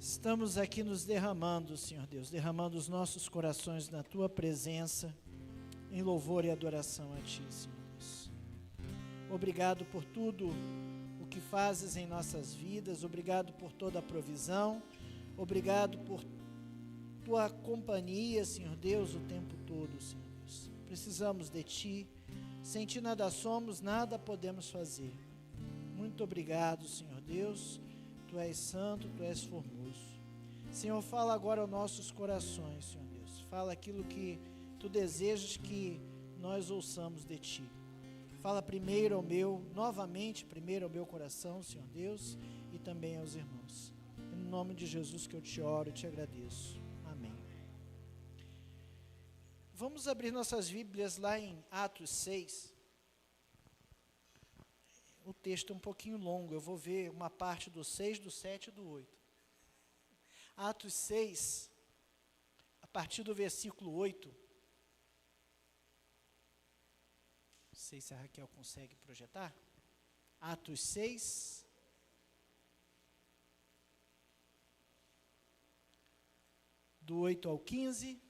Estamos aqui nos derramando, Senhor Deus, derramando os nossos corações na Tua presença, em louvor e adoração a Ti, Senhor Deus. Obrigado por tudo o que fazes em nossas vidas, obrigado por toda a provisão, obrigado por Tua companhia, Senhor Deus, o tempo todo, Senhor Deus. Precisamos de Ti, sem Ti nada somos, nada podemos fazer. Muito obrigado, Senhor Deus. Tu és santo, Tu és formoso. Senhor, fala agora aos nossos corações, Senhor Deus. Fala aquilo que Tu desejas que nós ouçamos de Ti. Fala primeiro novamente primeiro ao meu coração, Senhor Deus, e também aos irmãos. Em nome de Jesus que eu Te oro e Te agradeço. Amém. Vamos abrir nossas Bíblias lá em Atos 6. O texto é um pouquinho longo, eu vou ver uma parte do 6, do 7 e do 8. Atos 6, a partir do versículo 8. Não sei se a Raquel consegue projetar. Atos 6, do 8 ao 15.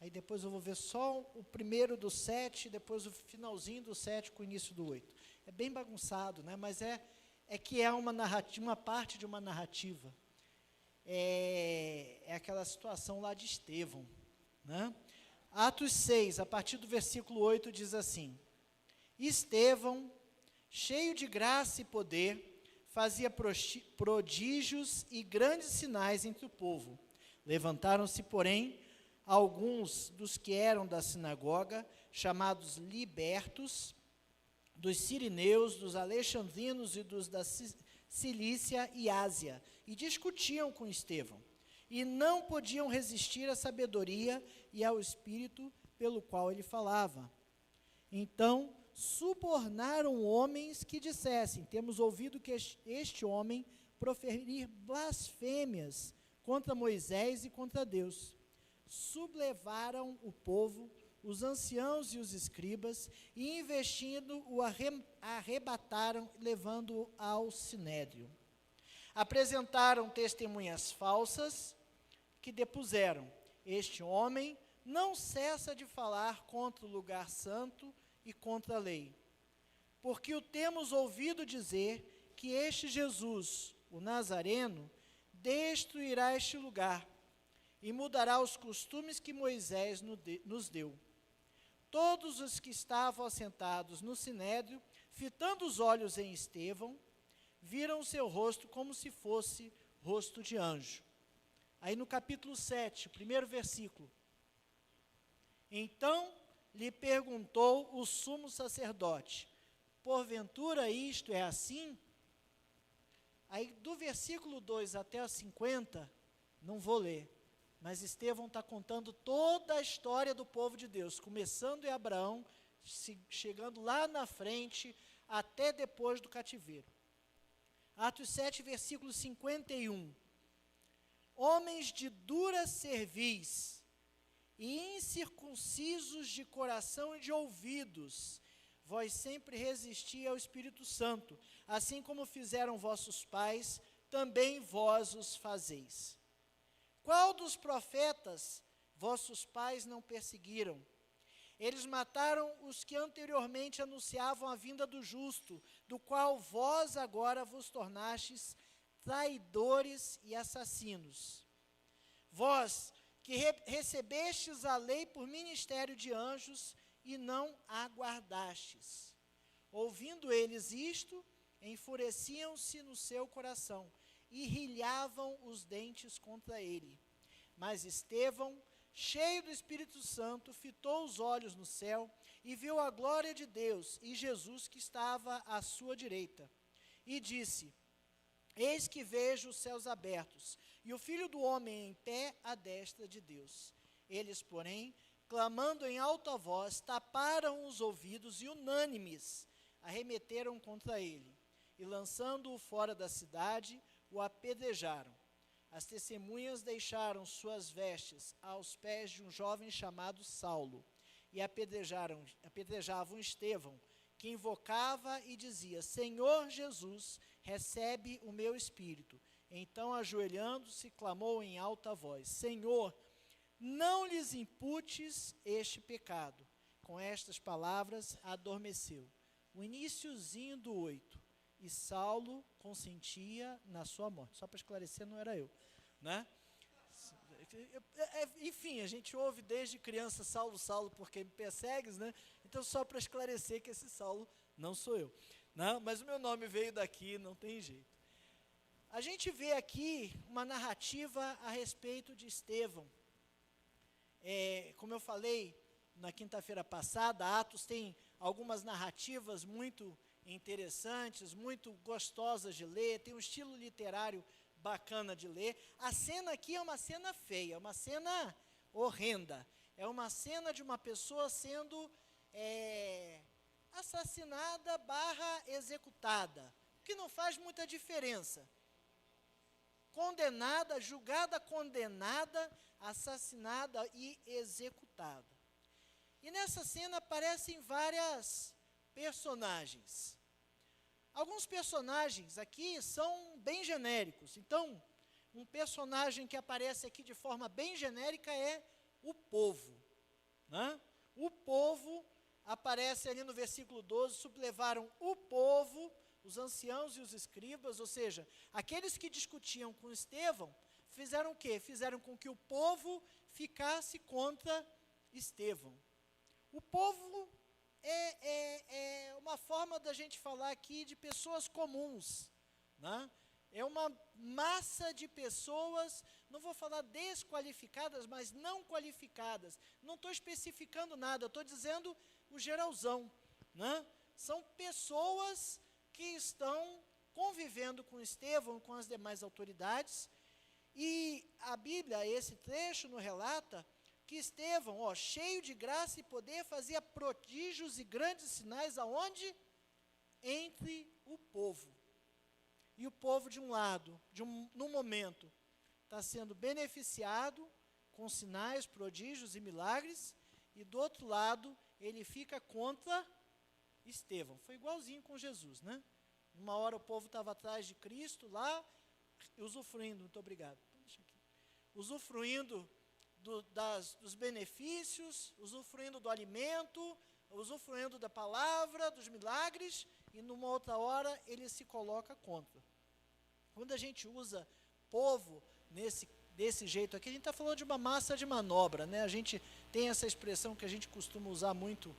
Aí depois eu vou ver só o primeiro do 7, depois o finalzinho do 7 com o início do 8. É bem bagunçado, né? Mas é que é uma narrativa, uma parte de uma narrativa. É aquela situação lá de Estevão, né? Atos 6, a partir do versículo 8, diz assim: Estevão, cheio de graça e poder, fazia prodígios e grandes sinais entre o povo. Levantaram-se, porém, alguns dos que eram da sinagoga, chamados libertos, dos sirineus, dos alexandrinos e dos da Cilícia e Ásia, e discutiam com Estevão, e não podiam resistir à sabedoria e ao espírito pelo qual ele falava. Então, subornaram homens que dissessem: temos ouvido que este homem proferir blasfêmias contra Moisés e contra Deus. Sublevaram o povo, os anciãos e os escribas, e investindo o arrebataram, levando-o ao sinédrio. Apresentaram testemunhas falsas que depuseram: este homem não cessa de falar contra o lugar santo e contra a lei, porque o temos ouvido dizer que este Jesus, o Nazareno, destruirá este lugar e mudará os costumes que Moisés nos deu. Todos os que estavam assentados no sinédrio, fitando os olhos em Estevão, viram seu rosto como se fosse rosto de anjo. Aí no capítulo 7, o primeiro versículo. Então lhe perguntou o sumo sacerdote: porventura isto é assim? Aí do versículo 2 até o 50, não vou ler. Mas Estevão está contando toda a história do povo de Deus, começando em Abraão, chegando lá na frente, até depois do cativeiro. Atos 7, versículo 51. Homens de dura cerviz e incircuncisos de coração e de ouvidos, vós sempre resisti ao Espírito Santo, assim como fizeram vossos pais, também vós os fazeis. Qual dos profetas vossos pais não perseguiram? Eles mataram os que anteriormente anunciavam a vinda do justo, do qual vós agora vos tornastes traidores e assassinos. Vós que recebestes a lei por ministério de anjos e não a guardastes. Ouvindo eles isto, enfureciam-se no seu coração e rilhavam os dentes contra ele. Mas Estevão, cheio do Espírito Santo, fitou os olhos no céu e viu a glória de Deus e Jesus que estava à sua direita. E disse: eis que vejo os céus abertos e o Filho do Homem em pé à destra de Deus. Eles, porém, clamando em alta voz, taparam os ouvidos e unânimes arremeteram contra ele. E lançando-o fora da cidade, o apedrejaram. As testemunhas deixaram suas vestes aos pés de um jovem chamado Saulo, e apedrejavam Estevão, que invocava e dizia: Senhor Jesus, recebe o meu espírito. Então, ajoelhando-se, clamou em alta voz: Senhor, não lhes imputes este pecado. Com estas palavras, adormeceu. O iniciozinho do 8. E Saulo consentia na sua morte. Só para esclarecer, não era eu, né? Enfim, a gente ouve desde criança Saulo, Saulo, porque me persegues, né? Então, só para esclarecer que esse Saulo não sou eu, né? Mas o meu nome veio daqui, não tem jeito. A gente vê aqui uma narrativa a respeito de Estevão. Como eu falei na quinta-feira passada, Atos tem algumas narrativas muito interessantes, muito gostosas de ler, tem um estilo literário bacana de ler. A cena aqui é uma cena feia, uma cena horrenda. É uma cena de uma pessoa sendo assassinada / executada, o que não faz muita diferença. Condenada, julgada, condenada, assassinada e executada. E nessa cena aparecem várias personagens. Alguns personagens aqui são bem genéricos. Então, um personagem que aparece aqui de forma bem genérica é o povo, né? O povo aparece ali no versículo 12, sublevaram o povo, os anciãos e os escribas, ou seja, aqueles que discutiam com Estevão, fizeram o quê? Fizeram com que o povo ficasse contra Estevão. O povo é uma forma da gente falar aqui de pessoas comuns, né? É uma massa de pessoas, não vou falar desqualificadas, mas não qualificadas. Não estou especificando nada, estou dizendo o geralzão, né? São pessoas que estão convivendo com Estevão, com as demais autoridades, e a Bíblia, esse trecho, nos relata que Estevão, cheio de graça e poder, fazia prodígios e grandes sinais, aonde? Entre o povo. E o povo, de um lado, num momento, está sendo beneficiado com sinais, prodígios e milagres, e do outro lado, ele fica contra Estevão. Foi igualzinho com Jesus, né? Uma hora o povo estava atrás de Cristo, lá, usufruindo, muito obrigado, usufruindo dos benefícios, usufruindo do alimento, usufruindo da palavra, dos milagres, e numa outra hora ele se coloca contra. Quando a gente usa povo desse jeito aqui, a gente está falando de uma massa de manobra, né? A gente tem essa expressão que a gente costuma usar muito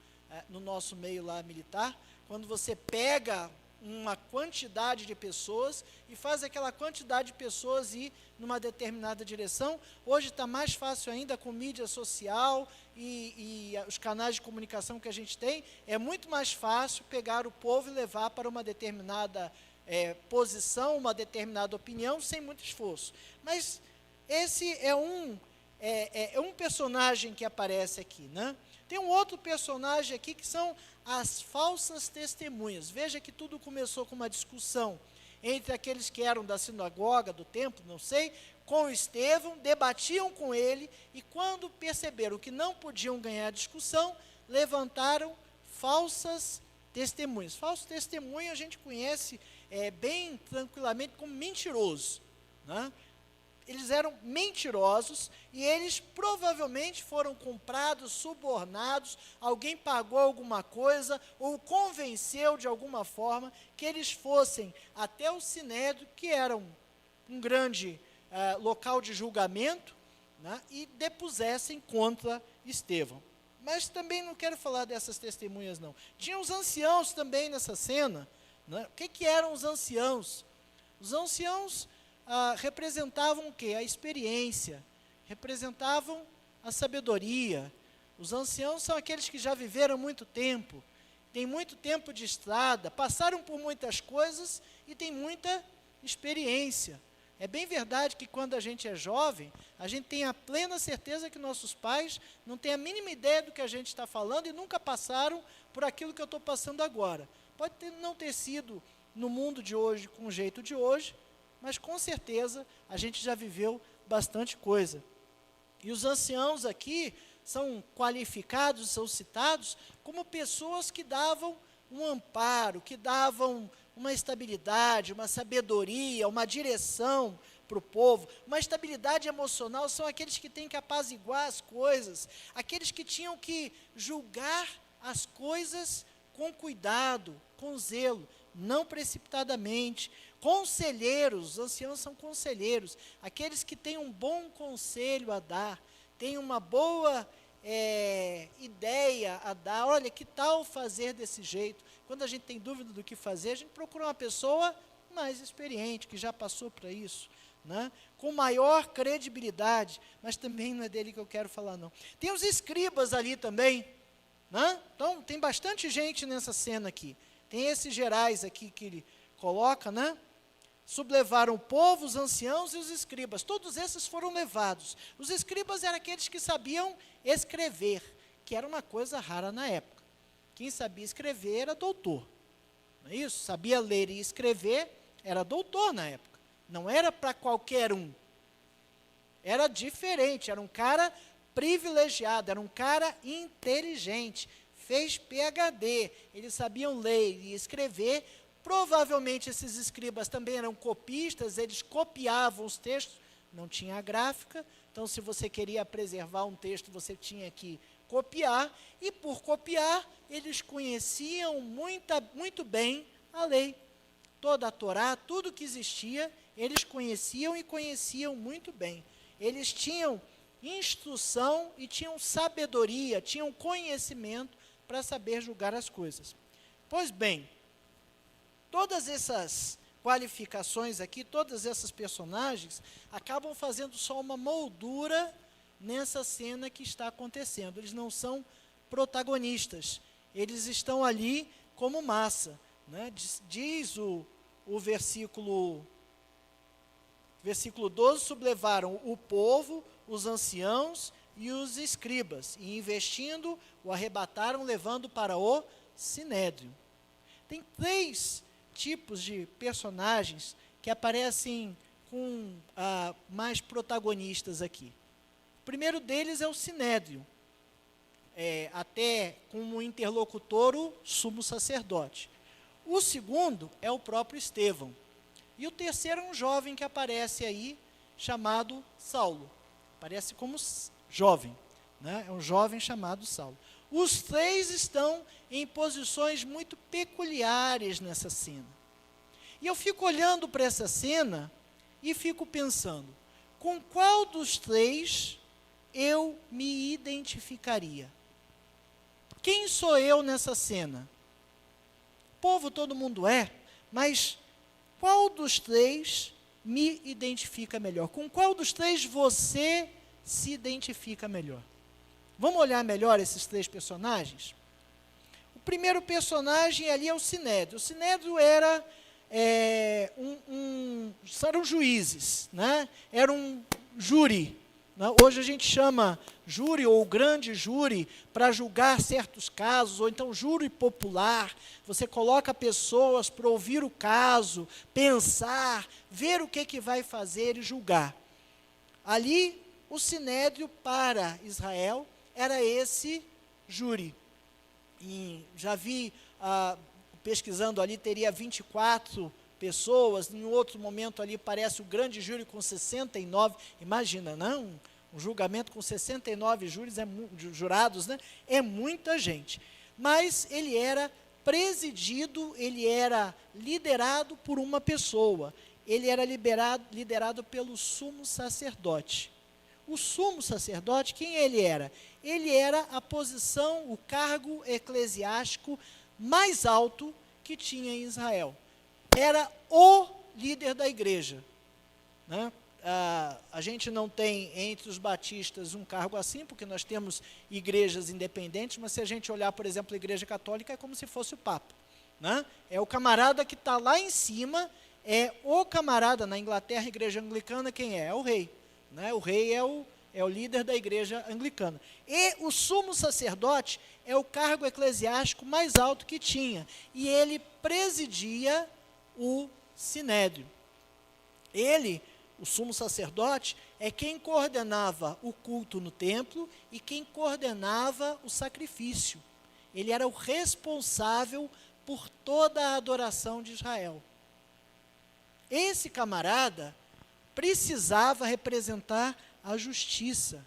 no nosso meio lá militar, quando você pega uma quantidade de pessoas e faz aquela quantidade de pessoas ir numa determinada direção. Hoje está mais fácil ainda com mídia social e os canais de comunicação que a gente tem, é muito mais fácil pegar o povo e levar para uma determinada posição, uma determinada opinião, sem muito esforço. Mas esse é um personagem que aparece aqui, né? Tem um outro personagem aqui que são as falsas testemunhas. Veja que tudo começou com uma discussão entre aqueles que eram da sinagoga, do templo, não sei, com Estevão, debatiam com ele, e quando perceberam que não podiam ganhar a discussão, levantaram falsas testemunhas. Falso testemunho a gente conhece bem tranquilamente como mentiroso, né? Eles eram mentirosos e eles provavelmente foram comprados, subornados, alguém pagou alguma coisa ou convenceu de alguma forma que eles fossem até o Sinédrio, que era um grande local de julgamento, né, e depusessem contra Estevão. Mas também não quero falar dessas testemunhas, não. Tinha os anciãos também nessa cena, né? O que eram os anciãos? Os anciãos representavam o quê? A experiência, representavam a sabedoria. Os anciãos são aqueles que já viveram muito tempo, têm muito tempo de estrada, passaram por muitas coisas e têm muita experiência. É bem verdade que quando a gente é jovem, a gente tem a plena certeza que nossos pais não têm a mínima ideia do que a gente está falando e nunca passaram por aquilo que eu estou passando agora. Pode não ter sido no mundo de hoje, com o jeito de hoje, mas com certeza a gente já viveu bastante coisa. E os anciãos aqui são qualificados, são citados como pessoas que davam um amparo, que davam uma estabilidade, uma sabedoria, uma direção para o povo. Uma estabilidade emocional são aqueles que têm que apaziguar as coisas, aqueles que tinham que julgar as coisas com cuidado, com zelo, não precipitadamente. Conselheiros, os anciãos são conselheiros, aqueles que têm um bom conselho a dar, têm uma boa ideia a dar. Olha, que tal fazer desse jeito? Quando a gente tem dúvida do que fazer, a gente procura uma pessoa mais experiente, que já passou por isso, né? Com maior credibilidade, mas também não é dele que eu quero falar, não. Tem os escribas ali também, né? Então, tem bastante gente nessa cena aqui. Tem esses gerais aqui que ele coloca, né? Sublevaram o povo, os anciãos e os escribas. Todos esses foram levados. Os escribas eram aqueles que sabiam escrever, que era uma coisa rara na época. Quem sabia escrever era doutor. Não é isso? Sabia ler e escrever, era doutor na época. Não era para qualquer um. Era diferente, era um cara privilegiado, era um cara inteligente, fez PhD, eles sabiam ler e escrever. Provavelmente esses escribas também eram copistas, eles copiavam os textos, não tinha gráfica, então se você queria preservar um texto, você tinha que copiar, e por copiar, eles conheciam muito bem a lei. Toda a Torá, tudo que existia, eles conheciam e conheciam muito bem. Eles tinham instrução e tinham sabedoria, tinham conhecimento para saber julgar as coisas. Pois bem, todas essas qualificações aqui, todas essas personagens, acabam fazendo só uma moldura nessa cena que está acontecendo. Eles não são protagonistas, eles estão ali como massa, né? Diz o versículo 12, sublevaram o povo, os anciãos e os escribas, e investindo, o arrebataram, levando para o sinédrio. Tem 3 tipos de personagens que aparecem com mais protagonistas aqui. O primeiro deles é o sinédrio, até como interlocutor o sumo sacerdote. O segundo é o próprio Estevão. E o terceiro é um jovem que aparece aí, chamado Saulo. Aparece como jovem, né? É um jovem chamado Saulo. Os 3 estão em posições muito peculiares nessa cena. E eu fico olhando para essa cena e fico pensando, com qual dos 3 eu me identificaria? Quem sou eu nessa cena? Povo todo mundo é, mas qual dos 3 me identifica melhor? Com qual dos 3 você se identifica melhor? Vamos olhar melhor esses 3 personagens? O primeiro personagem ali é o sinédrio. O sinédrio era eram juízes, né? Era um júri. Né? Hoje a gente chama júri ou grande júri para julgar certos casos, ou então júri popular. Você coloca pessoas para ouvir o caso, pensar, ver o que vai fazer e julgar. Ali, o sinédrio para Israel era esse júri. E já vi, pesquisando ali, teria 24 pessoas, em outro momento ali parece o grande júri com 69, imagina, não? Um julgamento com 69 jurados, né? É muita gente. Mas ele era presidido, ele era liderado por uma pessoa. Ele era liderado pelo sumo sacerdote. O sumo sacerdote, quem ele era? Ele era a posição, o cargo eclesiástico mais alto que tinha em Israel. Era o líder da igreja, né? A gente não tem entre os batistas um cargo assim, porque nós temos igrejas independentes, mas se a gente olhar, por exemplo, a igreja católica, é como se fosse o Papa, né? É o camarada que está lá em cima, é o camarada. Na Inglaterra, a igreja anglicana, quem é? É o rei, né? O rei é o líder da igreja anglicana. E o sumo sacerdote é o cargo eclesiástico mais alto que tinha, e ele presidia o sinédrio. Ele, o sumo sacerdote, é quem coordenava o culto no templo e quem coordenava o sacrifício. Ele era o responsável por toda a adoração de Israel. Esse camarada precisava representar a justiça.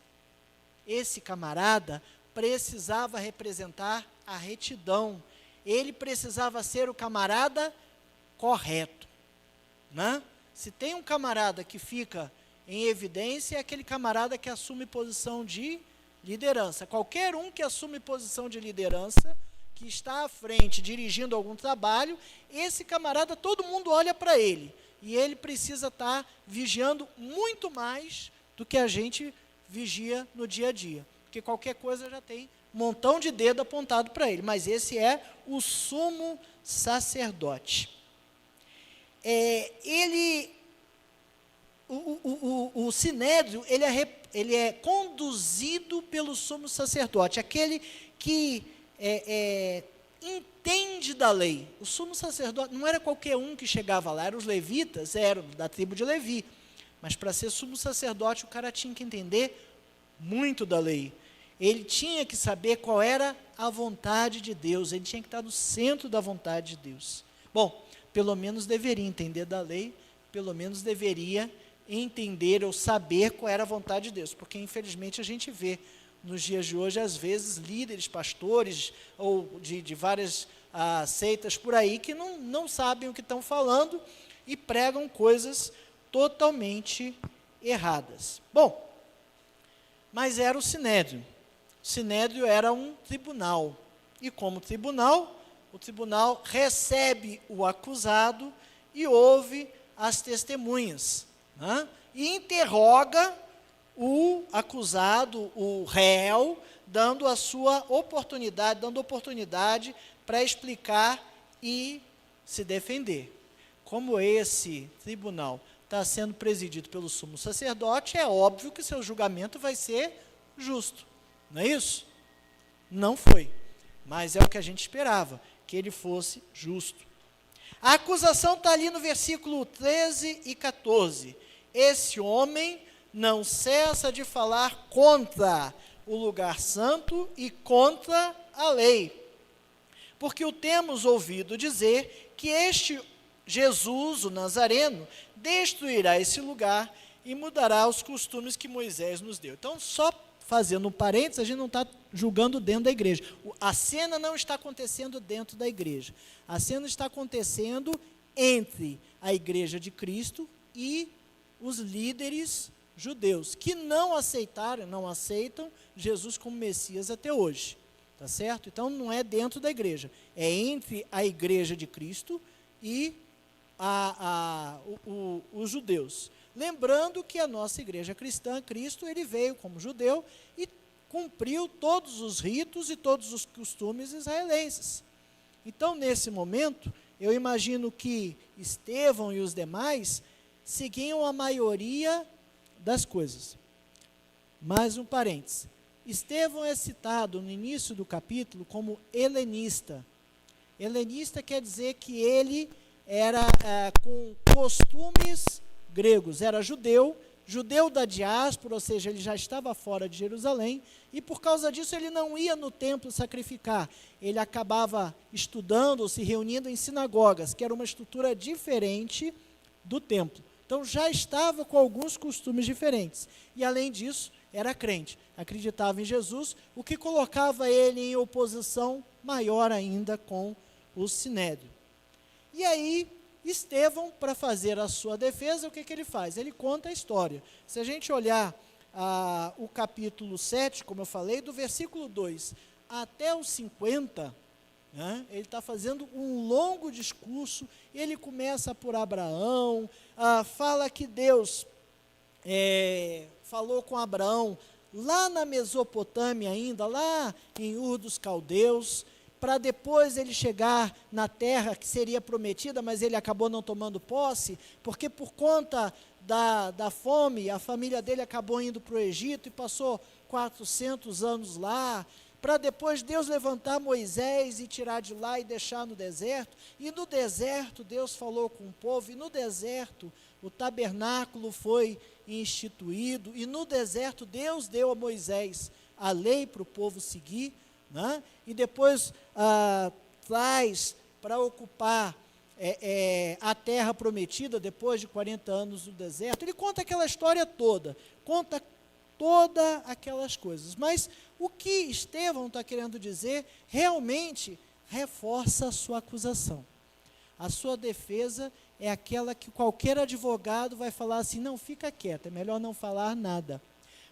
Esse camarada precisava representar a retidão. Ele precisava ser o camarada correto, né? Se tem um camarada que fica em evidência, é aquele camarada que assume posição de liderança. Qualquer um que assume posição de liderança, que está à frente, dirigindo algum trabalho, esse camarada, todo mundo olha para ele. E ele precisa estar vigiando muito mais do que a gente vigia no dia a dia. Porque qualquer coisa já tem um montão de dedo apontado para ele. Mas esse é o sumo sacerdote. O sinédrio, ele é conduzido pelo sumo sacerdote, aquele que entende da lei. O sumo sacerdote não era qualquer um que chegava lá, eram os levitas, eram da tribo de Levi. Mas para ser sumo sacerdote, o cara tinha que entender muito da lei. Ele tinha que saber qual era a vontade de Deus, ele tinha que estar no centro da vontade de Deus. Bom, pelo menos deveria entender da lei, pelo menos deveria entender ou saber qual era a vontade de Deus, porque infelizmente a gente vê nos dias de hoje, às vezes, líderes, pastores, ou de várias seitas por aí, que não sabem o que estão falando e pregam coisas totalmente erradas. Bom, mas era o sinédrio. O sinédrio era um tribunal, e como tribunal, o tribunal recebe o acusado e ouve as testemunhas, né? E interroga o acusado, o réu, dando a sua oportunidade, dando oportunidade para explicar e se defender. Como esse tribunal está sendo presidido pelo sumo sacerdote, é óbvio que seu julgamento vai ser justo, não é isso? Não foi, mas é o que a gente esperava, que ele fosse justo. A acusação está ali no versículo 13 e 14. Esse homem não cessa de falar contra o lugar santo e contra a lei, porque o temos ouvido dizer que este Jesus, o Nazareno, destruirá esse lugar e mudará os costumes que Moisés nos deu. Então, só fazendo um parênteses, a gente não está julgando dentro da igreja. A cena não está acontecendo dentro da igreja. A cena está acontecendo entre a igreja de Cristo e os líderes judeus, que não aceitam Jesus como Messias até hoje. Tá certo? Então, não é dentro da igreja. É entre a igreja de Cristo e os judeus. Lembrando que a nossa igreja cristã, Cristo, ele veio como judeu e cumpriu todos os ritos e todos os costumes israelenses. Então, nesse momento, eu imagino que Estevão e os demais seguiam a maioria das coisas. Mais um parênteses. Estevão é citado no início do capítulo como helenista. Helenista quer dizer que ele era com costumes gregos, era judeu da diáspora, ou seja, ele já estava fora de Jerusalém, e por causa disso ele não ia no templo sacrificar, ele acabava estudando ou se reunindo em sinagogas, que era uma estrutura diferente do templo. Então já estava com alguns costumes diferentes, e além disso, era crente, acreditava em Jesus, o que colocava ele em oposição maior ainda com o sinédrio. E aí, Estevão, para fazer a sua defesa, o que ele faz? Ele conta a história. Se a gente olhar o capítulo 7, como eu falei, do versículo 2 até o 50, né, ele está fazendo um longo discurso, ele começa por Abraão, fala que Deus falou com Abraão, lá na Mesopotâmia ainda, lá em Ur dos Caldeus, para depois ele chegar na terra que seria prometida, mas ele acabou não tomando posse, porque por conta da fome, a família dele acabou indo para o Egito e passou 400 anos lá, para depois Deus levantar Moisés e tirar de lá e deixar no deserto, e no deserto Deus falou com o povo, e no deserto o tabernáculo foi instituído, e no deserto Deus deu a Moisés a lei para o povo seguir, né? E depois traz para ocupar a terra prometida depois de 40 anos no deserto. Ele conta aquela história toda, conta todas aquelas coisas. Mas o que Estevão está querendo dizer realmente reforça a sua acusação. A sua defesa é aquela que qualquer advogado vai falar assim, não, fica quieto, é melhor não falar nada.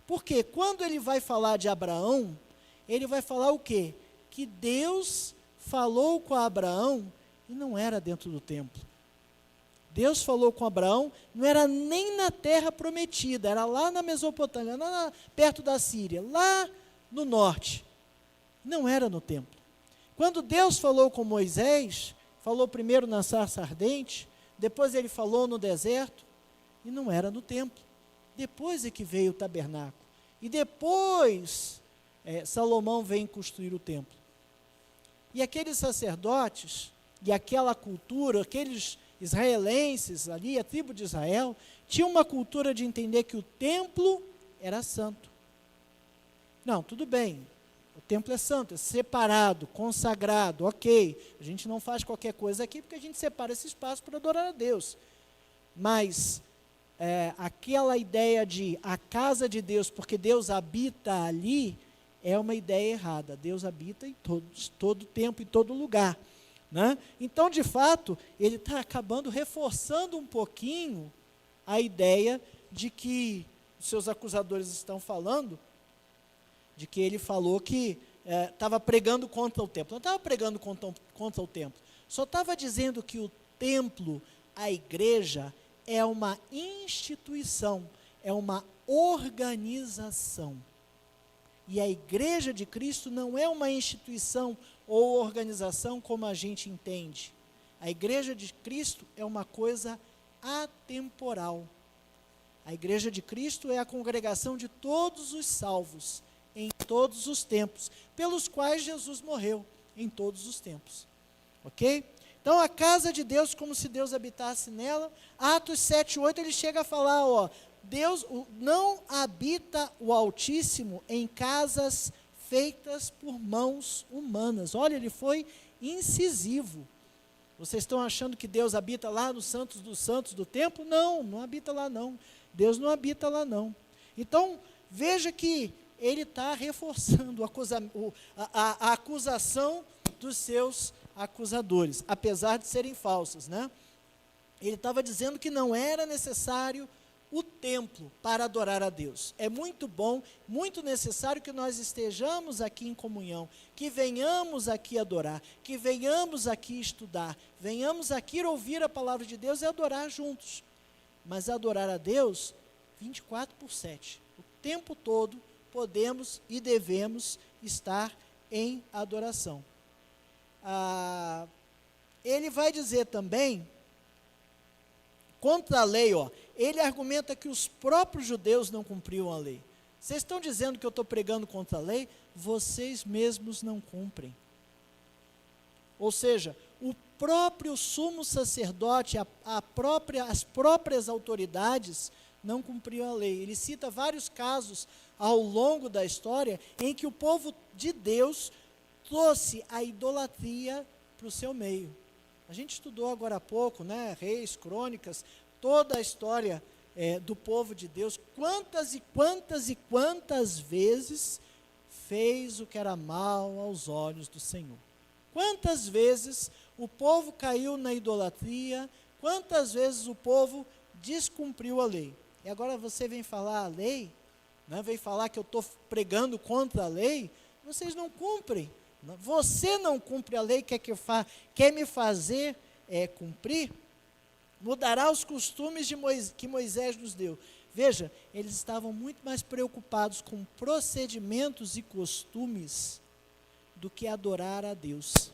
Porque quando ele vai falar de Abraão, ele vai falar o quê? Que Deus falou com Abraão e não era dentro do templo. Deus falou com Abraão, não era nem na terra prometida, era lá na Mesopotâmia, perto da Síria, lá no norte. Não era no templo. Quando Deus falou com Moisés, falou primeiro na sarça ardente, depois ele falou no deserto, e não era no templo. Depois é que veio o tabernáculo. E depois, Salomão vem construir o templo. E aqueles sacerdotes, e aquela cultura, aqueles israelenses ali, a tribo de Israel, tinha uma cultura de entender que o templo era santo. Não, tudo bem, o templo é santo, é separado, consagrado, ok. A gente não faz qualquer coisa aqui porque a gente separa esse espaço para adorar a Deus. Mas aquela ideia de a casa de Deus, porque Deus habita ali, é uma ideia errada. Deus habita em todo tempo, em todo lugar. Né? Então, de fato, ele está acabando reforçando um pouquinho a ideia de que os seus acusadores estão falando, de que ele falou que estava pregando contra o templo. Não estava pregando contra o templo, só estava dizendo que o templo, a igreja, é uma instituição, é uma organização. E a igreja de Cristo não é uma instituição ou organização como a gente entende. A igreja de Cristo é uma coisa atemporal. A igreja de Cristo é a congregação de todos os salvos, em todos os tempos, pelos quais Jesus morreu, em todos os tempos. Ok? Então, a casa de Deus, como se Deus habitasse nela. Atos 7:8, ele chega a falar, Deus não habita o Altíssimo em casas feitas por mãos humanas. Olha, ele foi incisivo. Vocês estão achando que Deus habita lá nos santos dos santos do templo? Não, não habita lá não. Deus não habita lá não. Então, veja que ele está reforçando a acusação dos seus acusadores, apesar de serem falsas, né? Ele estava dizendo que não era necessário o templo para adorar a Deus. É muito bom, muito necessário que nós estejamos aqui em comunhão, que venhamos aqui adorar, que venhamos aqui estudar, venhamos aqui ouvir a palavra de Deus e adorar juntos. Mas adorar a Deus 24/7. O tempo todo podemos e devemos estar em adoração. Ele vai dizer também, contra a lei, ele argumenta que os próprios judeus não cumpriam a lei. Vocês estão dizendo que eu estou pregando contra a lei? Vocês mesmos não cumprem. Ou seja, o próprio sumo sacerdote, as próprias autoridades não cumpriam a lei. Ele cita vários casos ao longo da história em que o povo de Deus trouxe a idolatria para o seu meio. A gente estudou agora há pouco, né, Reis, Crônicas, toda a história do povo de Deus, quantas e quantas e quantas vezes fez o que era mal aos olhos do Senhor. Quantas vezes o povo caiu na idolatria, quantas vezes o povo descumpriu a lei. E agora você vem falar a lei, né, vem falar que eu estou pregando contra a lei, vocês não cumprem. Você não cumpre a lei, quer me fazer cumprir? Mudará os costumes que Moisés nos deu. Veja, eles estavam muito mais preocupados com procedimentos e costumes do que adorar a Deus.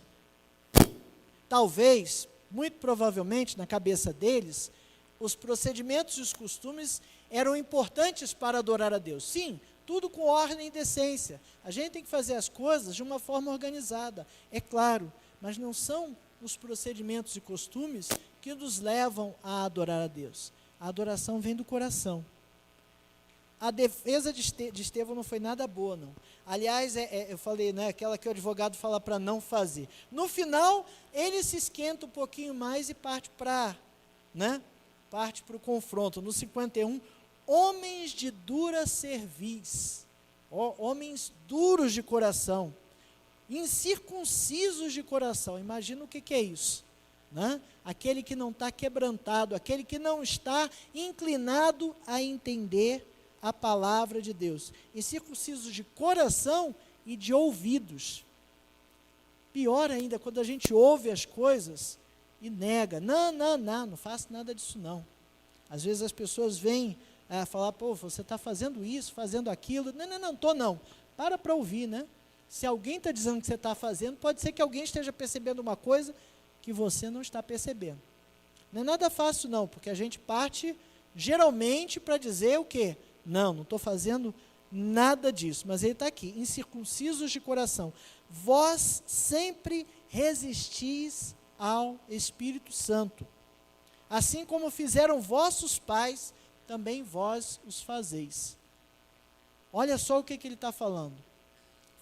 Talvez, muito provavelmente, na cabeça deles, os procedimentos e os costumes eram importantes para adorar a Deus. Sim, tudo com ordem e decência. A gente tem que fazer as coisas de uma forma organizada, é claro, mas não são os procedimentos e costumes que nos levam a adorar a Deus. A adoração vem do coração. a defesa de Estevão não foi nada boa, não. Aliás, eu falei, né, aquela que o advogado fala para não fazer. No final, ele se esquenta um pouquinho mais e parte para o confronto. No 51, homens de dura cerviz, homens duros de coração, incircuncisos de coração. Imagina o que é isso, né? Aquele que não está quebrantado, aquele que não está inclinado a entender a palavra de Deus, incircuncisos de coração e de ouvidos. Pior ainda, quando a gente ouve as coisas e nega, não faço nada disso não. Às vezes as pessoas vêm falar, pô, você está fazendo isso, fazendo aquilo, não estou não, para ouvir, né? Se alguém está dizendo que você está fazendo, pode ser que alguém esteja percebendo uma coisa que você não está percebendo. Não é nada fácil não, porque a gente parte geralmente para dizer o quê? Não estou fazendo nada disso, mas ele está aqui, incircuncisos de coração. Vós sempre resistis ao Espírito Santo, assim como fizeram vossos pais, também vós os fazeis. Olha só o que ele está falando.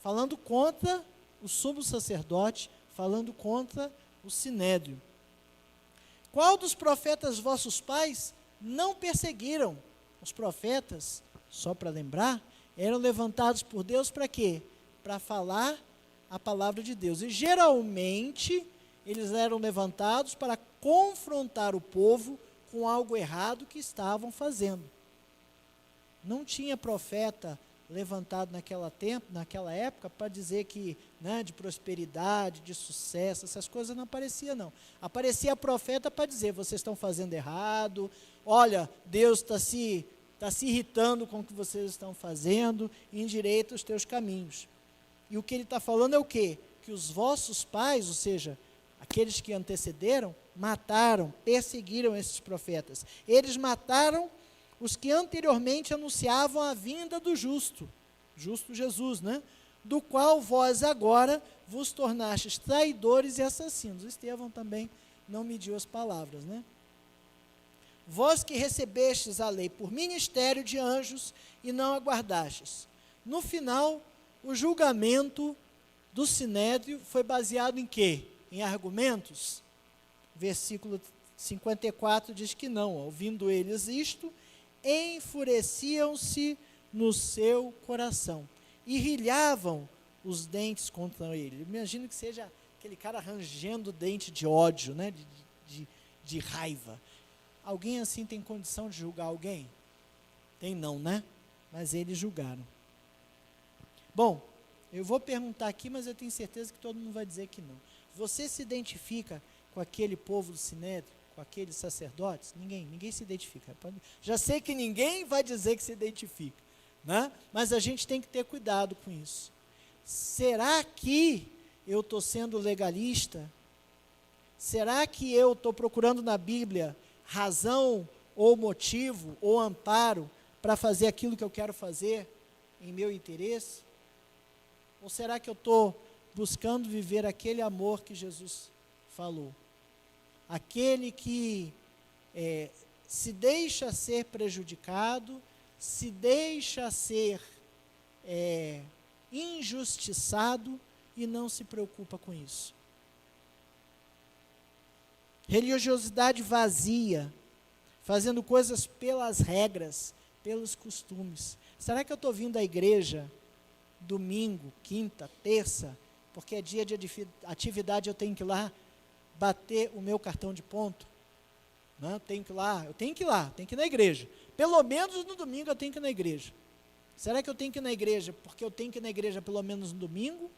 Falando contra o sumo sacerdote, falando contra o sinédrio. Qual dos profetas vossos pais não perseguiram? Os profetas, só para lembrar, eram levantados por Deus para quê? Para falar a palavra de Deus. E geralmente, eles eram levantados para confrontar o povo com algo errado que estavam fazendo. Não tinha profeta levantado naquela época para dizer que, de prosperidade, de sucesso, essas coisas não apareciam não. Aparecia profeta para dizer, vocês estão fazendo errado, olha, Deus está se irritando com o que vocês estão fazendo, endireita os teus caminhos. E o que ele está falando é o quê? Que os vossos pais, ou seja, aqueles que antecederam, mataram, perseguiram esses profetas. Eles mataram os que anteriormente anunciavam a vinda do justo Jesus, do qual vós agora vos tornastes traidores e assassinos. Estevão também não mediu as palavras, Vós que recebestes a lei por ministério de anjos e não aguardastes. No final, o julgamento do sinédrio foi baseado em quê? Em argumentos? Versículo 54 diz que não. Ouvindo eles isto, enfureciam-se no seu coração e rilhavam os dentes contra ele. Imagino que seja aquele cara rangendo o dente de ódio, de raiva. Alguém assim tem condição de julgar alguém? Tem não, Mas eles julgaram. Bom, eu vou perguntar aqui, mas eu tenho certeza que todo mundo vai dizer que não. Você se identifica com aquele povo do sinédrio, com aqueles sacerdotes? Ninguém se identifica. Já sei que ninguém vai dizer que se identifica, Mas a gente tem que ter cuidado com isso. Será que eu estou sendo legalista? Será que eu estou procurando na Bíblia razão ou motivo ou amparo para fazer aquilo que eu quero fazer em meu interesse? Ou será que eu estou buscando viver aquele amor que Jesus falou? Aquele que se deixa ser prejudicado, se deixa ser injustiçado e não se preocupa com isso. Religiosidade vazia, fazendo coisas pelas regras, pelos costumes. Será que eu estou vindo à igreja domingo, quinta, terça, porque é dia de atividade, eu tenho que ir lá bater o meu cartão de ponto? Eu tenho que ir na igreja. Pelo menos no domingo eu tenho que ir na igreja. Será que eu tenho que ir na igreja porque eu tenho que ir na igreja pelo menos no domingo?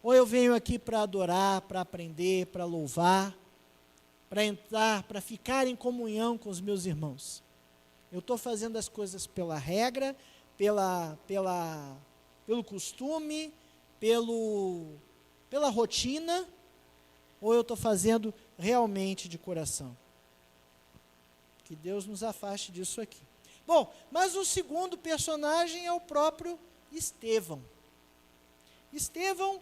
Ou eu venho aqui para adorar, para aprender, para louvar, para entrar, para ficar em comunhão com os meus irmãos? Eu estou fazendo as coisas pela regra, pelo costume, pela rotina, ou eu estou fazendo realmente de coração? Que Deus nos afaste disso aqui. Bom, mas o segundo personagem é o próprio Estevão. Estevão,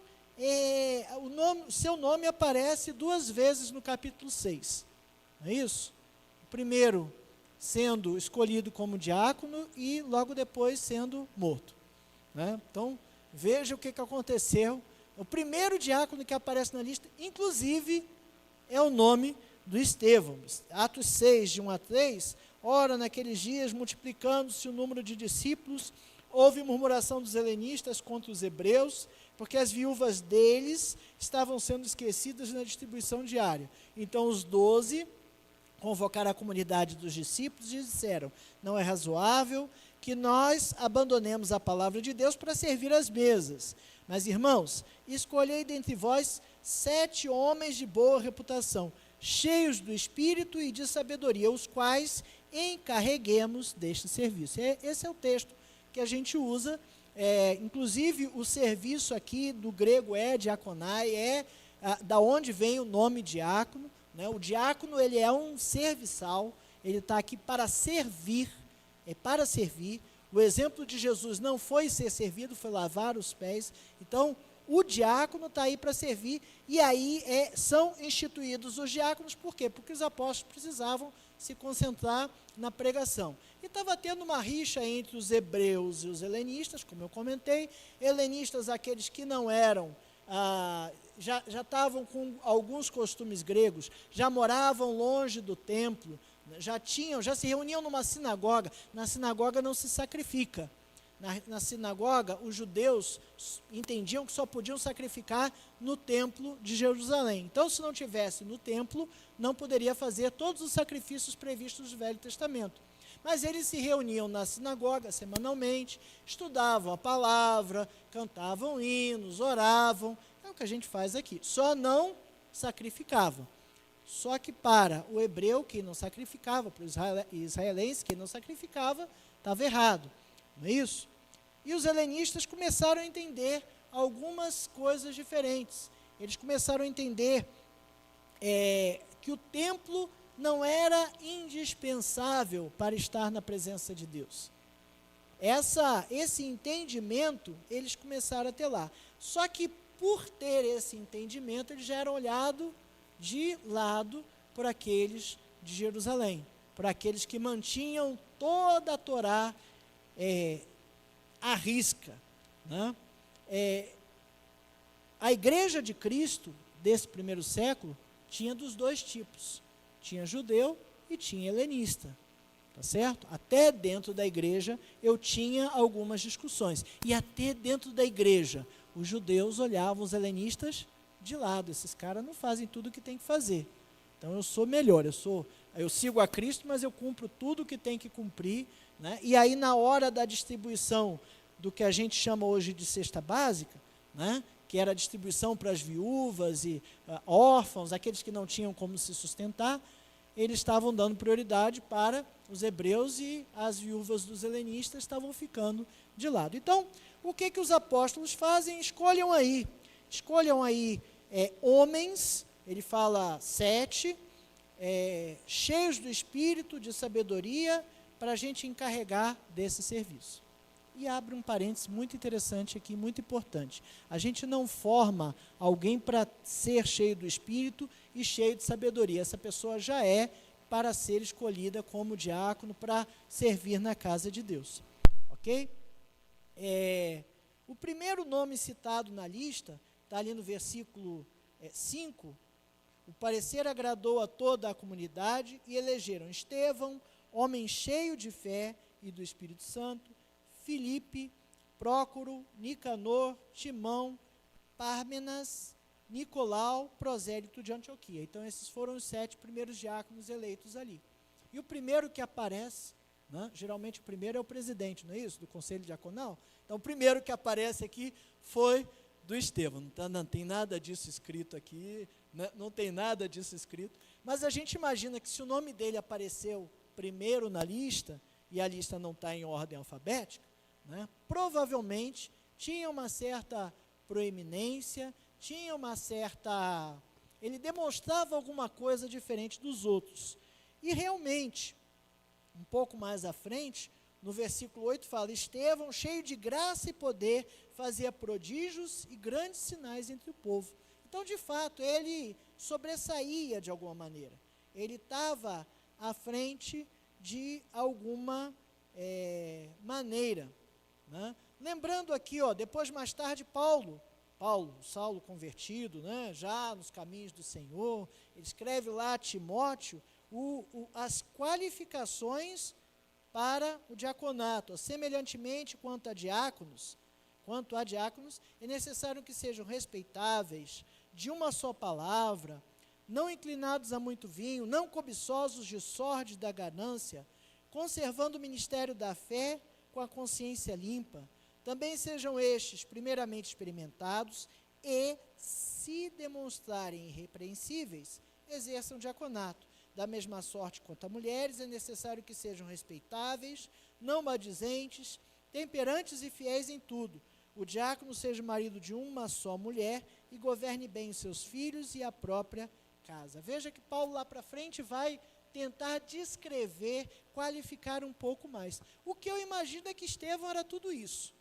seu nome aparece 2 vezes no capítulo 6. Não é isso? O primeiro, sendo escolhido como diácono e logo depois sendo morto, né? Então, veja o que aconteceu. O primeiro diácono que aparece na lista, inclusive, é o nome do Estevão. Atos 6, de 1 a 3, ora, naqueles dias, multiplicando-se o número de discípulos, houve murmuração dos helenistas contra os hebreus, porque as viúvas deles estavam sendo esquecidas na distribuição diária. Então, os 12 convocaram a comunidade dos discípulos e disseram: não é razoável que nós abandonemos a palavra de Deus para servir às mesas. Mas, irmãos, escolhei dentre vós 7 homens de boa reputação, cheios do Espírito e de sabedoria, os quais encarreguemos deste serviço. Esse é o texto que a gente usa. Inclusive, o serviço aqui do grego é diaconai, da onde vem o nome diácono, né? O diácono, ele é um serviçal, ele está aqui para servir, para servir. O exemplo de Jesus não foi ser servido, foi lavar os pés. Então, o diácono está aí para servir, e aí são instituídos os diáconos. Por quê? Porque os apóstolos precisavam se concentrar na pregação. E estava tendo uma rixa entre os hebreus e os helenistas, como eu comentei. Helenistas, aqueles que não eram, já estavam com alguns costumes gregos, já moravam longe do templo, já se reuniam numa sinagoga. Na sinagoga não se sacrifica. Na sinagoga, os judeus entendiam que só podiam sacrificar no templo de Jerusalém. Então, se não tivesse no templo, não poderia fazer todos os sacrifícios previstos no Velho Testamento. Mas eles se reuniam na sinagoga semanalmente, estudavam a palavra, cantavam hinos, oravam. É o que a gente faz aqui. Só não sacrificavam. Só que para o hebreu, que não sacrificava, para o israelense, que não sacrificava, estava errado. Não é isso? E os helenistas começaram a entender algumas coisas diferentes. Eles começaram a entender que o templo não era indispensável para estar na presença de Deus. Esse entendimento, eles começaram a ter lá. Só que, por ter esse entendimento, eles já eram olhados de lado por aqueles de Jerusalém, por aqueles que mantinham toda a Torá à risca, né? A igreja de Cristo, desse primeiro século, tinha dos dois tipos. Tinha judeu e tinha helenista, tá certo? Até dentro da igreja eu tinha algumas discussões. E até dentro da igreja, os judeus olhavam os helenistas de lado. Esses caras não fazem tudo o que tem que fazer. Então eu sou melhor, eu sigo a Cristo, mas eu cumpro tudo o que tem que cumprir, né? E aí, na hora da distribuição do que a gente chama hoje de cesta básica, né, que era a distribuição para as viúvas e órfãos, aqueles que não tinham como se sustentar, eles estavam dando prioridade para os hebreus, e as viúvas dos helenistas estavam ficando de lado. Então, o que os apóstolos fazem? Escolham aí homens, ele fala 7, cheios do Espírito, de sabedoria, para a gente encarregar desse serviço. E abre um parênteses muito interessante aqui, muito importante. A gente não forma alguém para ser cheio do Espírito e cheio de sabedoria. Essa pessoa já é para ser escolhida como diácono, para servir na casa de Deus. Ok? O primeiro nome citado na lista, está ali no versículo 5, o parecer agradou a toda a comunidade e elegeram Estevão, homem cheio de fé e do Espírito Santo, Filipe, Prócoro, Nicanor, Timão, Pármenas, Nicolau, prosélito de Antioquia. Então, esses foram os 7 primeiros diáconos eleitos ali. E o primeiro que aparece, né, geralmente o primeiro é o presidente, não é isso? Do conselho diaconal. Então, o primeiro que aparece aqui foi do Estevão. Não tem nada disso escrito aqui, né, não tem nada disso escrito. Mas a gente imagina que se o nome dele apareceu primeiro na lista, e a lista não está em ordem alfabética, né, provavelmente tinha uma certa proeminência, ele demonstrava alguma coisa diferente dos outros. E realmente, um pouco mais à frente, no versículo 8 fala: Estevão, cheio de graça e poder, fazia prodígios e grandes sinais entre o povo. Então, de fato, ele sobressaía de alguma maneira. Ele estava à frente de alguma maneira, né? Lembrando aqui, depois mais tarde Saulo convertido, né, já nos caminhos do Senhor, ele escreve lá a Timóteo as qualificações para o diaconato. Semelhantemente quanto a diáconos, é necessário que sejam respeitáveis, de uma só palavra, não inclinados a muito vinho, não cobiçosos de sorte da ganância, conservando o ministério da fé com a consciência limpa. Também sejam estes primeiramente experimentados e, se demonstrarem irrepreensíveis, exerçam diaconato. Da mesma sorte quanto a mulheres, é necessário que sejam respeitáveis, não maldizentes, temperantes e fiéis em tudo. O diácono seja marido de uma só mulher e governe bem os seus filhos e a própria casa. Veja que Paulo lá para frente vai tentar descrever, qualificar um pouco mais. O que eu imagino é que Estevão era tudo isso.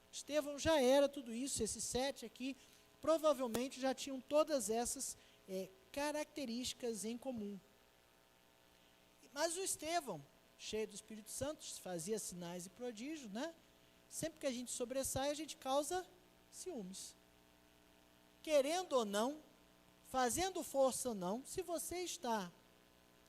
Estevão já era tudo isso, esses 7 aqui, provavelmente já tinham todas essas características em comum. Mas o Estevão, cheio do Espírito Santo, fazia sinais e prodígios, né? Sempre que a gente sobressai, a gente causa ciúmes. Querendo ou não, fazendo força ou não, se você está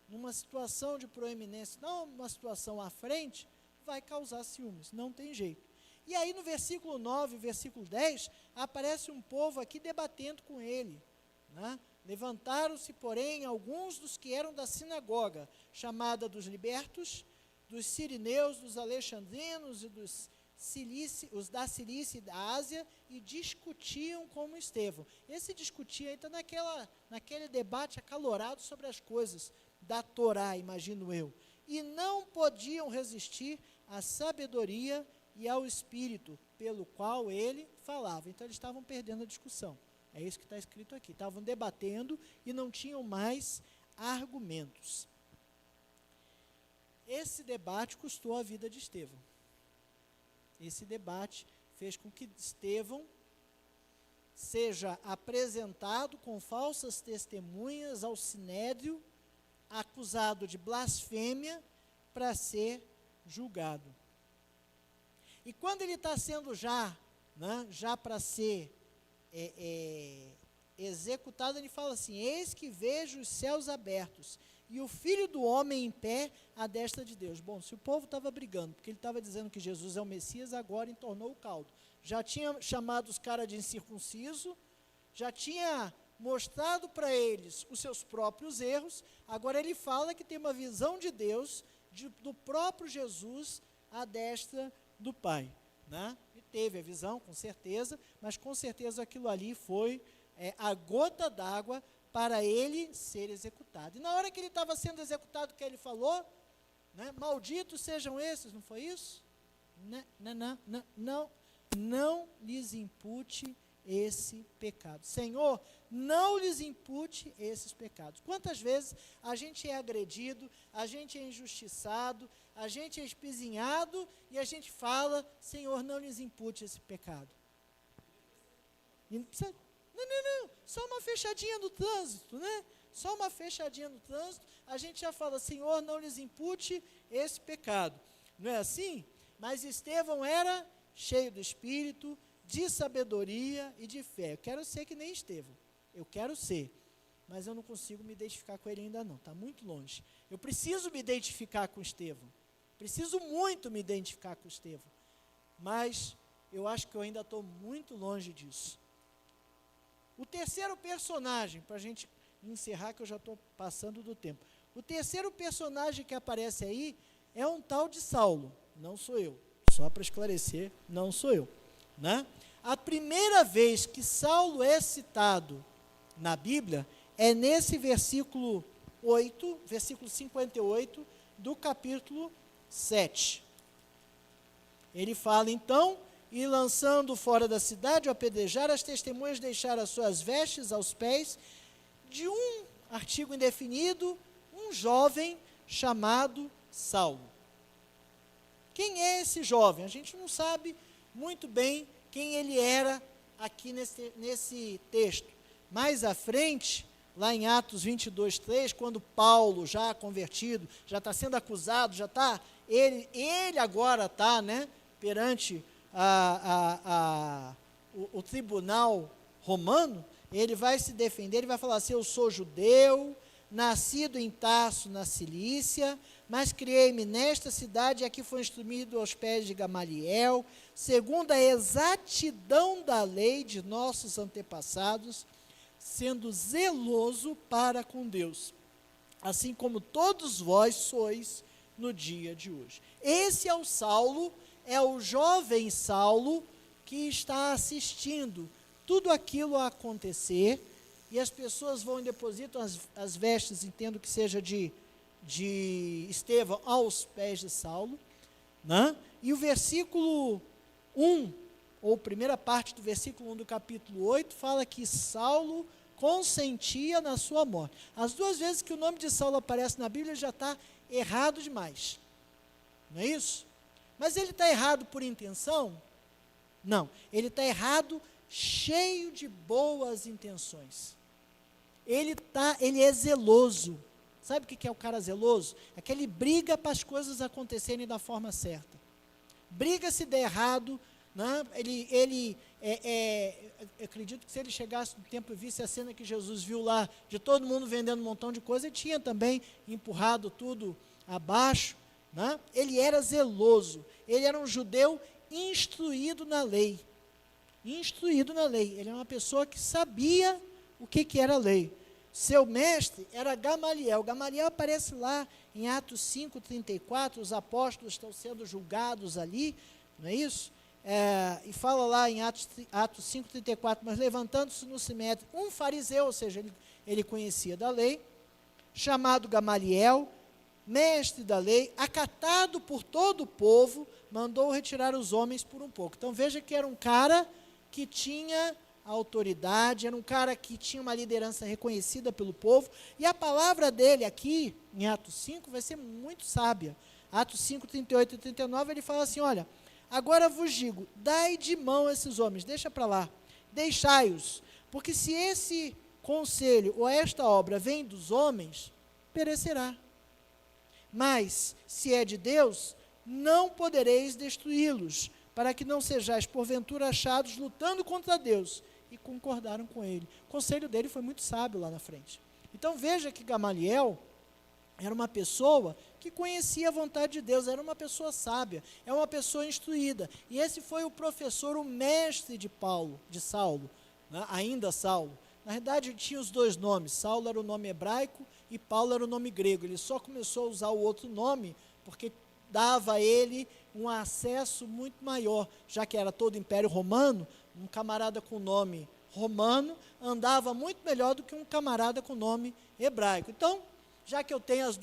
numa situação de proeminência, não uma situação à frente, vai causar ciúmes, não tem jeito. E aí no versículo 9, versículo 10, aparece um povo aqui debatendo com ele, né? Levantaram-se, porém, alguns dos que eram da sinagoga, chamada dos libertos, dos sirineus, dos alexandrinos e os da Cilícia e da Ásia, e discutiam com Estevão. Esse discutir aí está naquele debate acalorado sobre as coisas da Torá, imagino eu. E não podiam resistir à sabedoria e ao espírito pelo qual ele falava. Então, eles estavam perdendo a discussão. É isso que está escrito aqui. Estavam debatendo e não tinham mais argumentos. Esse debate custou a vida de Estevão. Esse debate fez com que Estevão seja apresentado com falsas testemunhas ao sinédrio, acusado de blasfêmia, para ser julgado. E quando ele está sendo já para ser executado, ele fala assim: eis que vejo os céus abertos e o Filho do Homem em pé à destra de Deus. Bom, se o povo estava brigando, porque ele estava dizendo que Jesus é o Messias, agora entornou o caldo. Já tinha chamado os caras de incircunciso, já tinha mostrado para eles os seus próprios erros, agora ele fala que tem uma visão de Deus, do próprio Jesus à destra do Pai, né? E teve a visão, com certeza, mas com certeza aquilo ali foi a gota d'água para ele ser executado. E na hora que ele estava sendo executado, o que ele falou? Né? Malditos sejam esses, não foi isso? Não lhes impute esse pecado. Senhor, não lhes impute esses pecados. Quantas vezes a gente é agredido, a gente é injustiçado, a gente é espizinhado e a gente fala: Senhor, não lhes impute esse pecado. E não precisa, não, só uma fechadinha no trânsito, né? Só uma fechadinha no trânsito, a gente já fala: Senhor, não lhes impute esse pecado. Não é assim? Mas Estevão era cheio do Espírito, de sabedoria e de fé. Eu quero ser que nem Estevão. Eu quero ser, mas eu não consigo me identificar com ele ainda não, está muito longe. Eu preciso me identificar com Estevão, preciso muito me identificar com Estevão, mas eu acho que eu ainda estou muito longe disso. O terceiro personagem, para a gente encerrar, que eu já estou passando do tempo, o terceiro personagem que aparece aí é um tal de Saulo, não sou eu, só para esclarecer, não sou eu, né? A primeira vez que Saulo é citado na Bíblia é nesse versículo 8, versículo 58 do capítulo 7. Ele fala então: e lançando fora da cidade, apedrejar as testemunhas, deixaram as suas vestes aos pés de um artigo indefinido, um jovem chamado Saulo. Quem é esse jovem? A gente não sabe muito bem quem ele era aqui nesse texto. Mais à frente, lá em Atos 22, 3, quando Paulo, já convertido, já está sendo acusado, já está, ele agora está, né, perante o tribunal romano, ele vai se defender, ele vai falar assim: eu sou judeu, nascido em Tarso, na Cilícia, mas criei-me nesta cidade, e aqui foi instruído aos pés de Gamaliel, segundo a exatidão da lei de nossos antepassados, sendo zeloso para com Deus, assim como todos vós sois no dia de hoje. Esse é o Saulo, é o jovem Saulo, que está assistindo tudo aquilo a acontecer, e as pessoas vão e depositam as vestes, entendo que seja de Estevão, aos pés de Saulo, né? E o versículo 1, ou primeira parte do versículo 1 do capítulo 8, fala que Saulo consentia na sua morte. As duas vezes que o nome de Saulo aparece na Bíblia já está errado demais, não é isso? Mas ele está errado por intenção? Não, ele está errado cheio de boas intenções. Ele é zeloso. Sabe o que é o cara zeloso? É que ele briga para as coisas acontecerem da forma certa. Briga se der errado, né? Eu acredito que se ele chegasse no tempo e visse a cena que Jesus viu lá, de todo mundo vendendo um montão de coisa, ele tinha também empurrado tudo abaixo, né? Ele era zeloso, ele era um judeu instruído na lei. Instruído na lei, ele era uma pessoa que sabia o que era a lei. Seu mestre era Gamaliel. Gamaliel aparece lá em Atos 5:34, os apóstolos estão sendo julgados ali, não é isso? E fala lá em Atos 5:34, mas levantando-se no sinédrio um fariseu, ou seja, ele conhecia da lei, chamado Gamaliel, mestre da lei, acatado por todo o povo, mandou retirar os homens por um pouco. Então veja que era um cara que tinha autoridade, era um cara que tinha uma liderança reconhecida pelo povo, e a palavra dele aqui, em Atos 5, vai ser muito sábia. Atos 5, 38 e 39, ele fala assim: olha, agora vos digo, dai de mão a esses homens, deixa para lá, deixai-os, porque se esse conselho ou esta obra vem dos homens, perecerá. Mas, se é de Deus, não podereis destruí-los, para que não sejais porventura achados lutando contra Deus. E concordaram com ele. O conselho dele foi muito sábio lá na frente. Então veja que Gamaliel era uma pessoa que conhecia a vontade de Deus, era uma pessoa sábia, é uma pessoa instruída. E esse foi o professor, o mestre de Saulo, né? Ainda Saulo. Na verdade, tinha os dois nomes. Saulo era o nome hebraico e Paulo era o nome grego. Ele só começou a usar o outro nome porque dava a ele um acesso muito maior, já que era todo o Império Romano. Um camarada com nome romano andava muito melhor do que um camarada com nome hebraico. Então, já que eu tenho as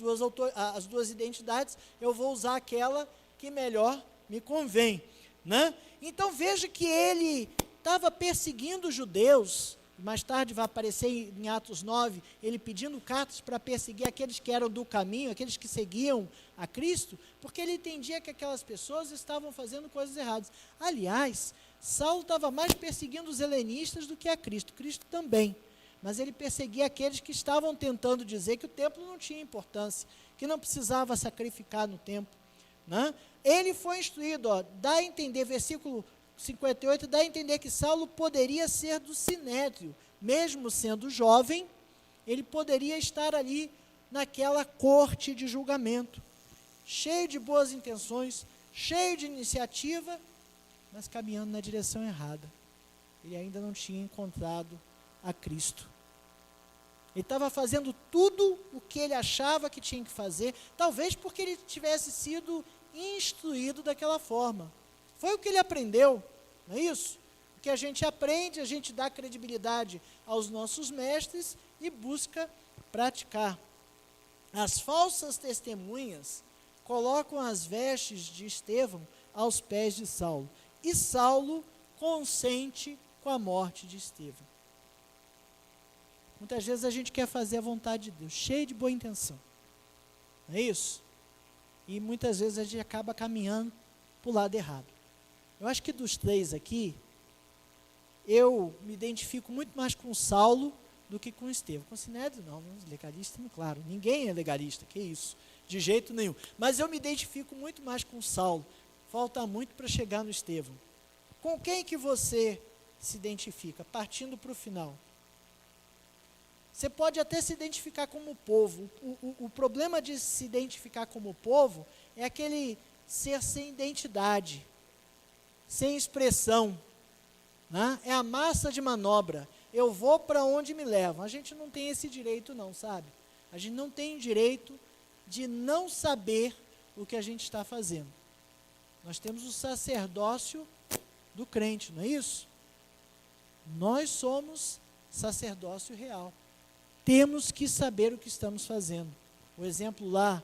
duas identidades, eu vou usar aquela que melhor me convém, né? Então veja que ele estava perseguindo os judeus. Mais tarde vai aparecer em Atos 9, ele pedindo cartas para perseguir aqueles que eram do caminho, aqueles que seguiam a Cristo, porque ele entendia que aquelas pessoas estavam fazendo coisas erradas. Aliás, Saulo estava mais perseguindo os helenistas do que a Cristo. Cristo também. Mas ele perseguia aqueles que estavam tentando dizer que o templo não tinha importância, que não precisava sacrificar no templo, né? Ele foi instruído, dá a entender, versículo 58, dá a entender que Saulo poderia ser do sinédrio, mesmo sendo jovem, ele poderia estar ali naquela corte de julgamento, cheio de boas intenções, cheio de iniciativa, mas caminhando na direção errada. Ele ainda não tinha encontrado a Cristo. Ele estava fazendo tudo o que ele achava que tinha que fazer, talvez porque ele tivesse sido instruído daquela forma. Foi o que ele aprendeu, não é isso? O que a gente aprende, a gente dá credibilidade aos nossos mestres e busca praticar. As falsas testemunhas colocam as vestes de Estevão aos pés de Saulo. E Saulo consente com a morte de Estevão. Muitas vezes a gente quer fazer a vontade de Deus, cheio de boa intenção. Não é isso? E muitas vezes a gente acaba caminhando para o lado errado. Eu acho que dos três aqui, eu me identifico muito mais com Saulo do que com Estevão. Com Sinédrio não, legalista, claro, ninguém é legalista, que isso, de jeito nenhum. Mas eu me identifico muito mais com Saulo, falta muito para chegar no Estevão. Com quem que você se identifica? Partindo para o final. Você pode até se identificar como povo. O problema de se identificar como povo é aquele ser sem identidade, sem expressão, né? É a massa de manobra. Eu vou para onde me levam. A gente não tem esse direito não, sabe? A gente não tem o direito de não saber o que a gente está fazendo. Nós temos o sacerdócio do crente, não é isso? Nós somos sacerdócio real. Temos que saber o que estamos fazendo. O exemplo lá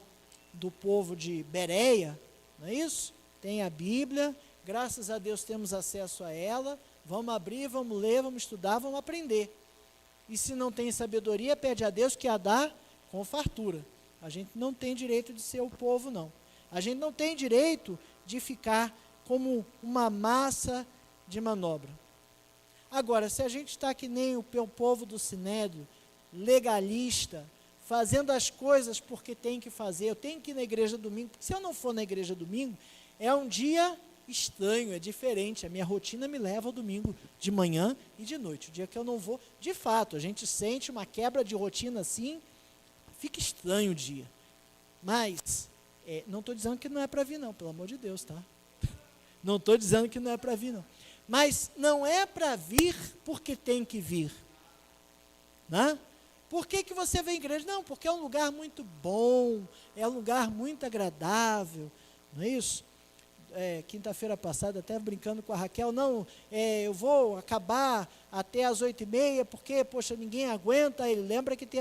do povo de Bereia, não é isso? Tem a Bíblia, graças a Deus temos acesso a ela, vamos abrir, vamos ler, vamos estudar, vamos aprender. E se não tem sabedoria, pede a Deus que a dá com fartura. A gente não tem direito de ser o povo, não. A gente não tem direito de ficar como uma massa de manobra. Agora, se a gente está que nem o povo do Sinédrio, legalista, fazendo as coisas porque tem que fazer, eu tenho que ir na igreja domingo, porque se eu não for na igreja domingo, é um dia estranho, é diferente, a minha rotina me leva ao domingo de manhã e de noite, o dia que eu não vou, de fato, a gente sente uma quebra de rotina assim, fica estranho o dia, mas, não estou dizendo que não é para vir não, pelo amor de Deus, tá? Não estou dizendo que não é para vir não, mas não é para vir porque tem que vir, né? Por que você vem à igreja? Não, porque é um lugar muito bom, é um lugar muito agradável, não é isso? Quinta-feira passada, até brincando com a Raquel, não, eu vou acabar até as 8h30, porque, poxa, ninguém aguenta, ele lembra que tem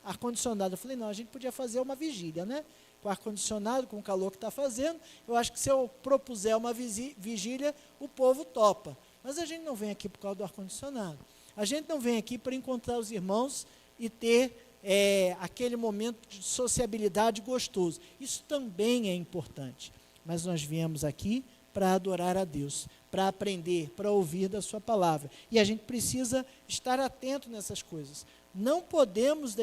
ar-condicionado. Eu falei, não, a gente podia fazer uma vigília, né? Com ar-condicionado, com o calor que está fazendo, eu acho que se eu propuser uma vigília, o povo topa. Mas a gente não vem aqui por causa do ar-condicionado. A gente não vem aqui para encontrar os irmãos e ter aquele momento de sociabilidade gostoso. Isso também é importante. Mas nós viemos aqui para adorar a Deus, para aprender, para ouvir da sua palavra. E a gente precisa estar atento nessas coisas. Não podemos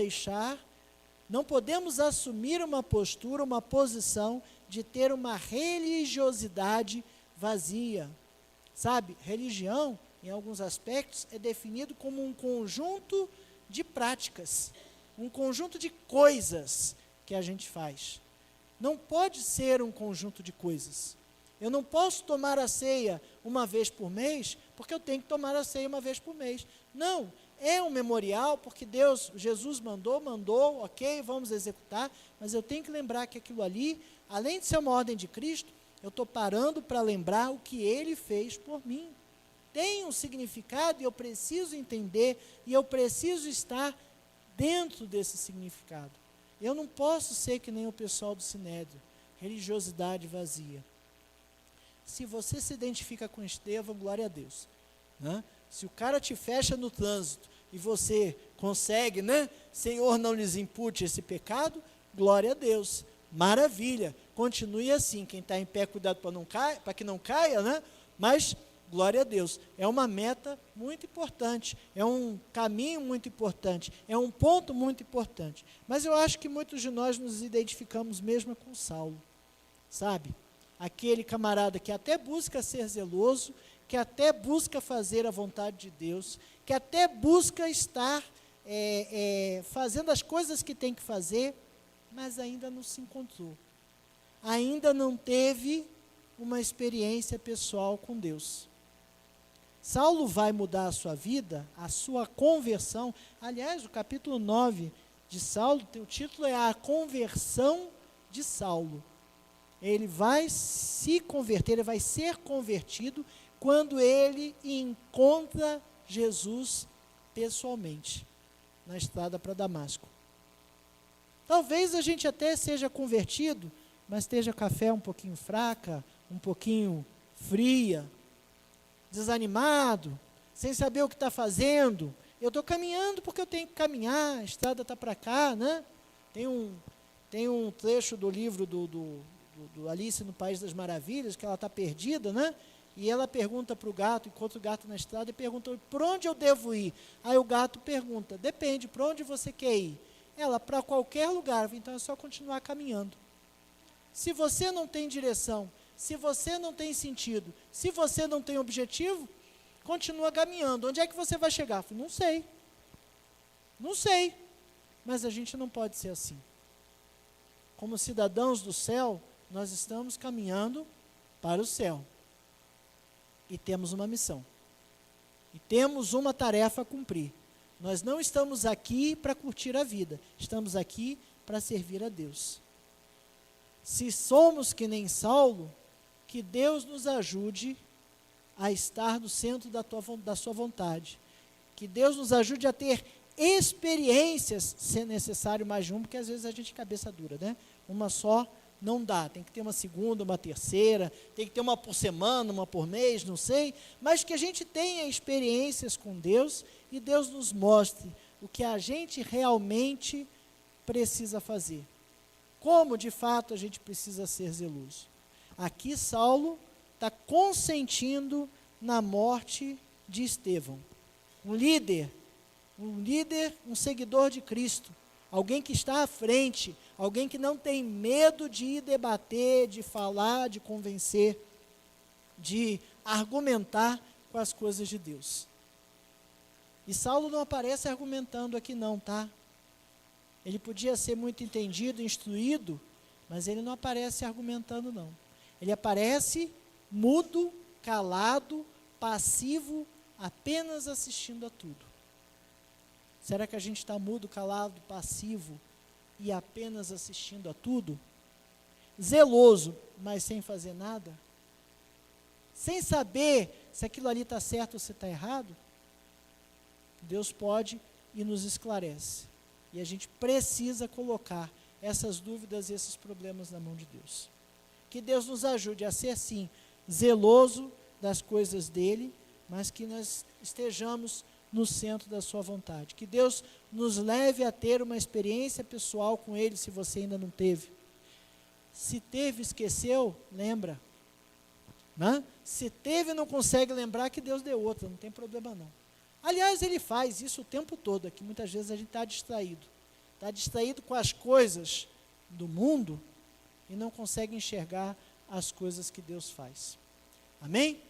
assumir uma postura, uma posição de ter uma religiosidade vazia. Sabe, religião, em alguns aspectos, é definido como um conjunto de práticas, um conjunto de coisas que a gente faz. Não pode ser um conjunto de coisas. Eu não posso tomar a ceia uma vez por mês, porque eu tenho que tomar a ceia uma vez por mês. Não, é um memorial, porque Jesus mandou, ok, vamos executar, mas eu tenho que lembrar que aquilo ali, além de ser uma ordem de Cristo, eu estou parando para lembrar o que Ele fez por mim. Tem um significado e eu preciso entender e eu preciso estar dentro desse significado. Eu não posso ser que nem o pessoal do Sinédrio, religiosidade vazia. Se você se identifica com Estevão, glória a Deus, né? Se o cara te fecha no trânsito e você consegue, né? Senhor, não lhes impute esse pecado, glória a Deus, maravilha, continue assim, quem está em pé, cuidado para que não caia, né? Mas glória a Deus, é uma meta muito importante, é um caminho muito importante, é um ponto muito importante. Mas eu acho que muitos de nós nos identificamos mesmo com Saulo, sabe? Aquele camarada que até busca ser zeloso, que até busca fazer a vontade de Deus, que até busca estar fazendo as coisas que tem que fazer, mas ainda não se encontrou. Ainda não teve uma experiência pessoal com Deus. Saulo vai mudar a sua vida, a sua conversão. Aliás, o capítulo 9 de Saulo, o título é A Conversão de Saulo. Ele vai se converter, ele vai ser convertido quando ele encontra Jesus pessoalmente, na estrada para Damasco. Talvez a gente até seja convertido, mas esteja com a fé um pouquinho fraca, um pouquinho fria, desanimado, sem saber o que está fazendo. Eu estou caminhando porque eu tenho que caminhar, a estrada está para cá, né? Tem um trecho do livro do Alice no País das Maravilhas, que ela está perdida, né? e ela pergunta para o gato, encontra o gato na estrada, e pergunta, por onde eu devo ir? Aí o gato pergunta, depende, para onde você quer ir? Ela, para qualquer lugar, então é só continuar caminhando. Se você não tem direção, se você não tem sentido, se você não tem objetivo, continua caminhando. Onde é que você vai chegar? Eu falei, não sei. Não sei. Mas a gente não pode ser assim. Como cidadãos do céu, nós estamos caminhando para o céu. E temos uma missão. E temos uma tarefa a cumprir. Nós não estamos aqui para curtir a vida. Estamos aqui para servir a Deus. Se somos que nem Saulo, que Deus nos ajude a estar no centro da sua vontade. Que Deus nos ajude a ter experiências, se necessário mais de uma, porque às vezes a gente é cabeça dura, né? Uma só não dá, tem que ter uma segunda, uma terceira, tem que ter uma por semana, uma por mês, não sei, mas que a gente tenha experiências com Deus e Deus nos mostre o que a gente realmente precisa fazer. Como de fato a gente precisa ser zeloso. Aqui Saulo está consentindo na morte de Estevão. Um líder, um seguidor de Cristo, alguém que está à frente, alguém que não tem medo de ir debater, de falar, de convencer, de argumentar com as coisas de Deus. E Saulo não aparece argumentando aqui não, tá? Ele podia ser muito entendido, instruído, mas ele não aparece argumentando não. Ele aparece mudo, calado, passivo, apenas assistindo a tudo. Será que a gente está mudo, calado, passivo e apenas assistindo a tudo? Zeloso, mas sem fazer nada? Sem saber se aquilo ali está certo ou se está errado? Deus pode e nos esclarece. E a gente precisa colocar essas dúvidas e esses problemas na mão de Deus. Que Deus nos ajude a ser, sim, zeloso das coisas dele, mas que nós estejamos no centro da sua vontade. Que Deus nos leve a ter uma experiência pessoal com ele, se você ainda não teve. Se teve, esqueceu, lembra. Né? Se teve e não consegue lembrar, que Deus deu outra, não tem problema não. Aliás, ele faz isso o tempo todo, aqui muitas vezes a gente está distraído. Está distraído com as coisas do mundo e não consegue enxergar as coisas que Deus faz. Amém?